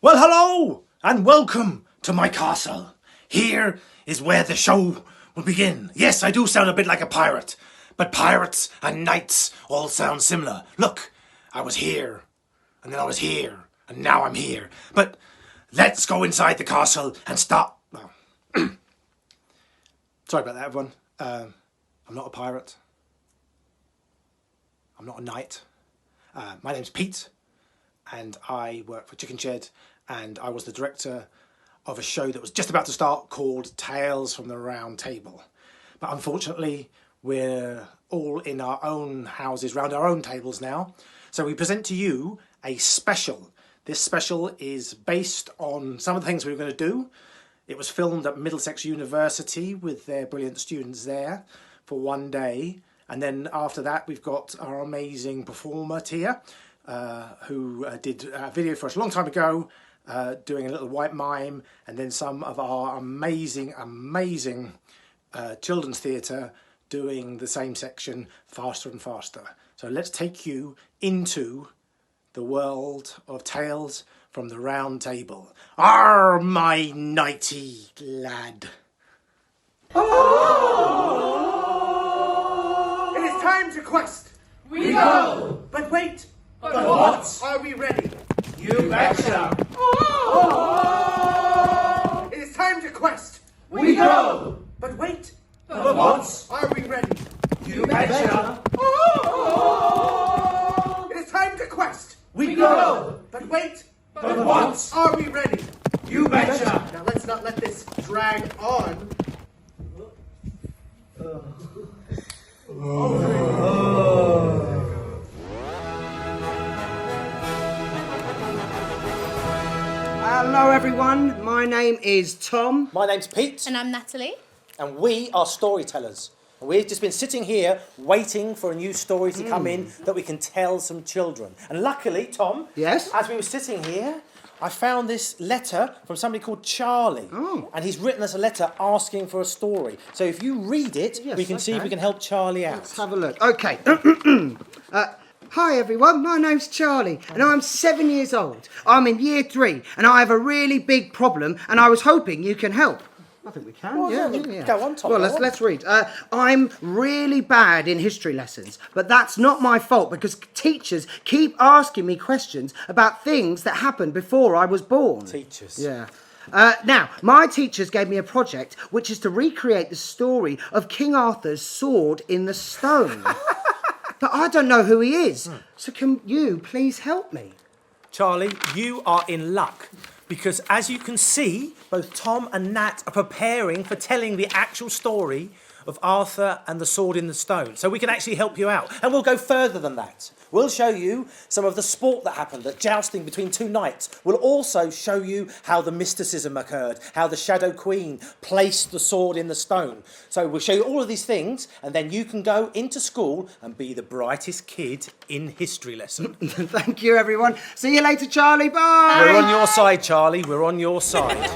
Well, hello and welcome to my castle. Here is where the show will begin. Yes, I do sound a bit like a pirate, but pirates and knights all sound similar. Look, I was here, and then I was here, and now I'm here. But let's go inside the castle and start. Oh. Sorry about that, everyone. I'm not a pirate. I'm not a knight. My name's Pete, and I work for Chicken Shed, and I was the director of a show that was just about to start called Tales from the Round Table. But unfortunately, we're all in our own houses, round our own tables now. So we present to you a special. This special is based on some of the things we were going to do. It was filmed at Middlesex University with their brilliant students there for one day. And then after that, we've got our amazing performer, Tia, who did a video for us a long time ago, doing a little white mime, and then some of our amazing children's theatre doing the same section faster and faster. So let's take you into the world of Tales from the Round Table. Arr, my knighty lad. Oh! It is time to quest. We go! But wait. But what? Are we ready? You betcha! Oh! It is time to quest. We go! But wait. But what? Are we ready? You betcha! Oh! It is time to quest. We go! But wait. But what? Are we ready? You betcha! Now let's not let this drag on. Hello everyone, my name is Tom. My name's Pete, And I'm Natalie. and we are storytellers. And we've just been sitting here waiting for a new story to come in that we can tell some children. And luckily, Tom, Yes? as we were sitting here, I found this letter from somebody called Charlie. Oh. And he's written us a letter asking for a story. So if you read it, Yes, we can see if okay. we can help Charlie out. Let's have a look. Okay. Hi everyone, my name's Charlie and I'm 7 years old. I'm in year 3 and I have a really big problem and I was hoping you can help. I think we can, Well, yeah. go on, Tom, Well, go on. let's read. I'm really bad in history lessons, but that's not my fault because teachers keep asking me questions about things that happened before I was born. Teachers. Yeah. Now, my teachers gave me a project which is to recreate the story of King Arthur's sword in the stone. But I don't know who he is, so can you please help me? Charlie, you are in luck. Because as you can see, both Tom and Nat are preparing for telling the actual story of Arthur and the sword in the stone. So we can actually help you out. And we'll go further than that. We'll show you some of the sport that happened, the jousting between two knights. We'll also show you how the mysticism occurred, how the Shadow Queen placed the sword in the stone. So we'll show you all of these things, and then you can go into school and be the brightest kid in history lesson. Thank you, everyone. See you later, Charlie. Bye. We're on your side, Charlie. We're on your side.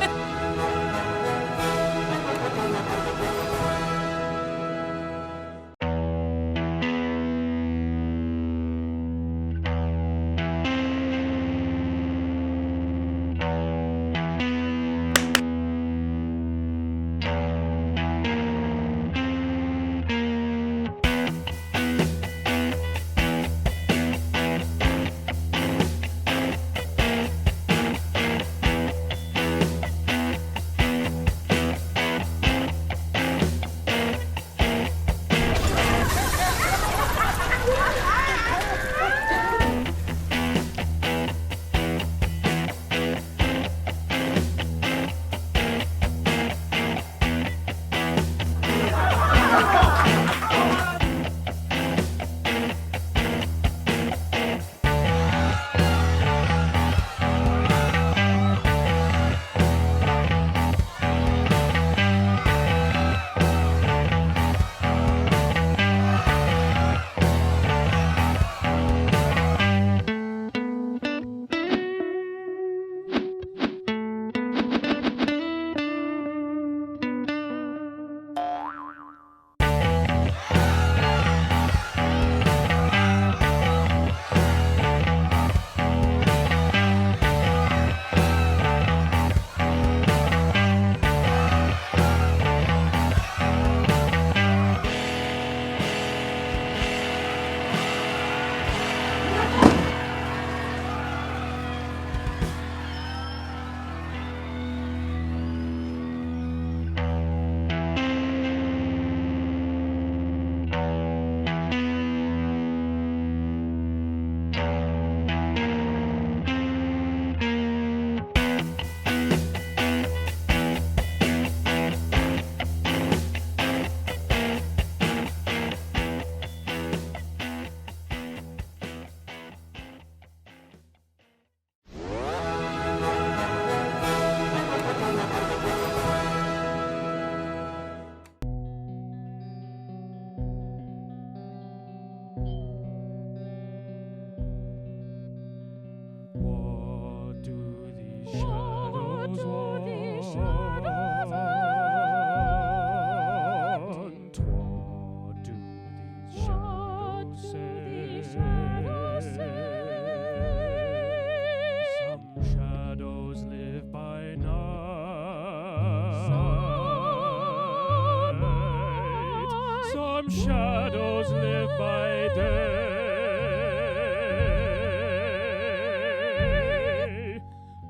by day.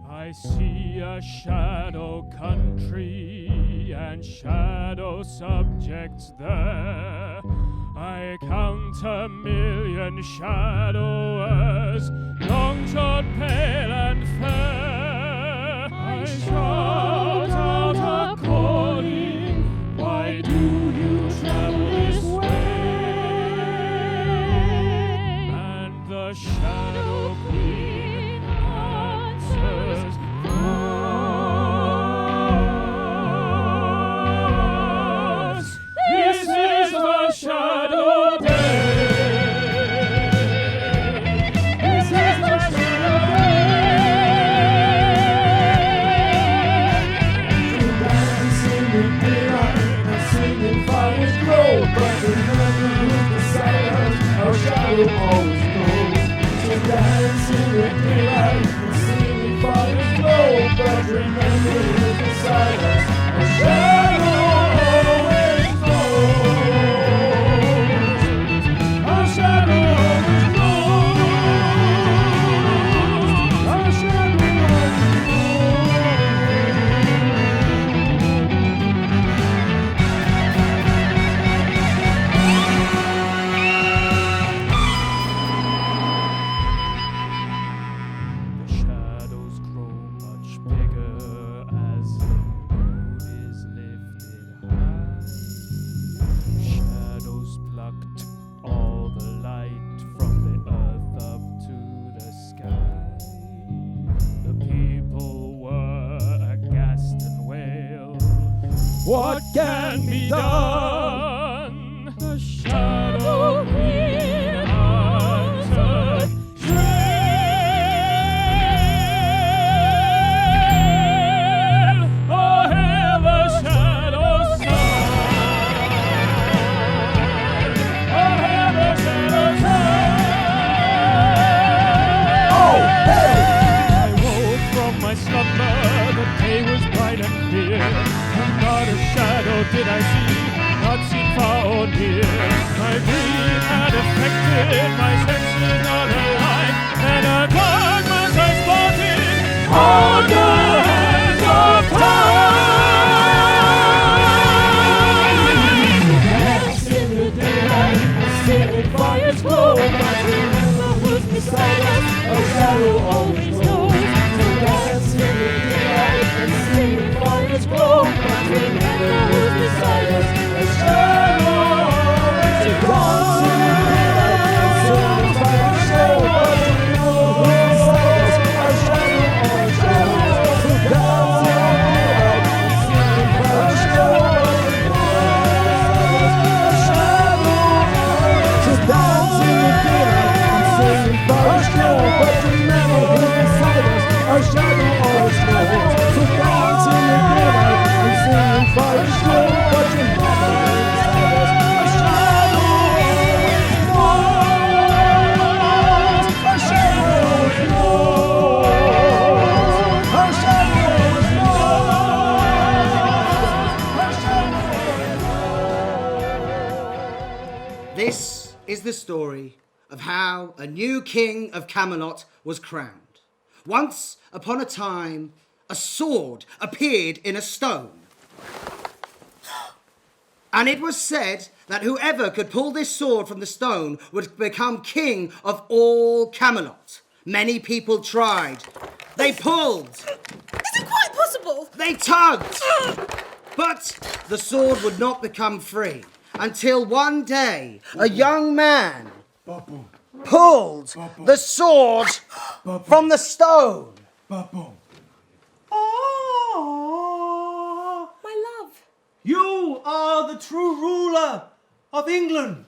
I see a shadow country and shadow subjects there. I count 1,000,000 shadowers, long, short, pale, and fair. I shout out a calling, why do you travel this way? And the Shadow Queen answers, this is the shadow day. This is the shadow day. To dance in the daylight and singing fires glow, but remember who's beside us, our shadow always knows. To dance in the daylight and singing fires glow, but remember who's beside us, our shadow always knows. Our shadow always knows. Our shadow always The shadows grow much bigger as the moon is lifted high. Shadows plucked all the light from the earth up to the sky. The people were aghast and wailed, what can be done? The Shadow Queen answered, hail! Oh, hail the shadow side! Oh, hail the shadow side! Oh, hey! I woke from my slumber, the day was bright and clear, and not a shadow did I see, not seen far or near. My dream had affected my senses not alike, and a darkness I spotted on the hands of time. Dance in the daylight, singing fires glow, but remember who's beside us, our shadow always knows. So dance in the daylight and singing fires glow, but remember who's beside us, our shadow always knows. Our shadow always knows. So dance in the daylight and singing fires glow, but remember who's beside us, our shadow always knows. Our shadow always knows. Our shadow always knows. Our shadow always knows. This is the story of how a new king of Camelot was crowned. Once upon a time, a sword appeared in a stone. And it was said that whoever could pull this sword from the stone would become king of all Camelot. Many people tried. They pulled. Is it quite possible? They tugged. But the sword would not become free until one day a young man pulled the sword from the stone. My love. You are the true ruler of England.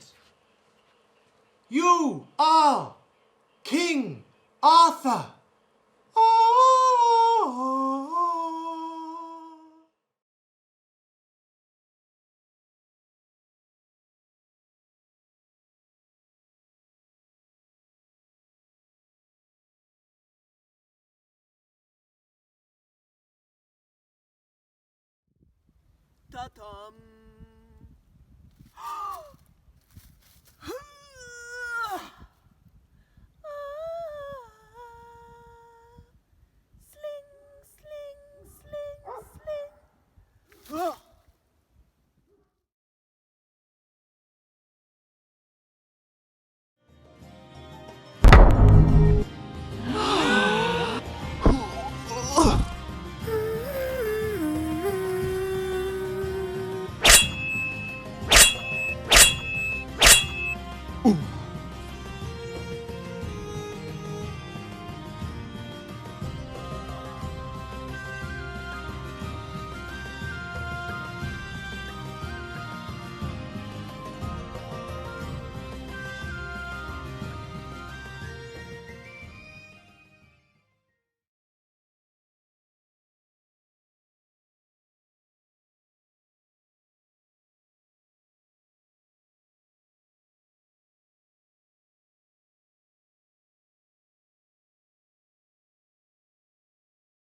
You are King Arthur. Ta-dum.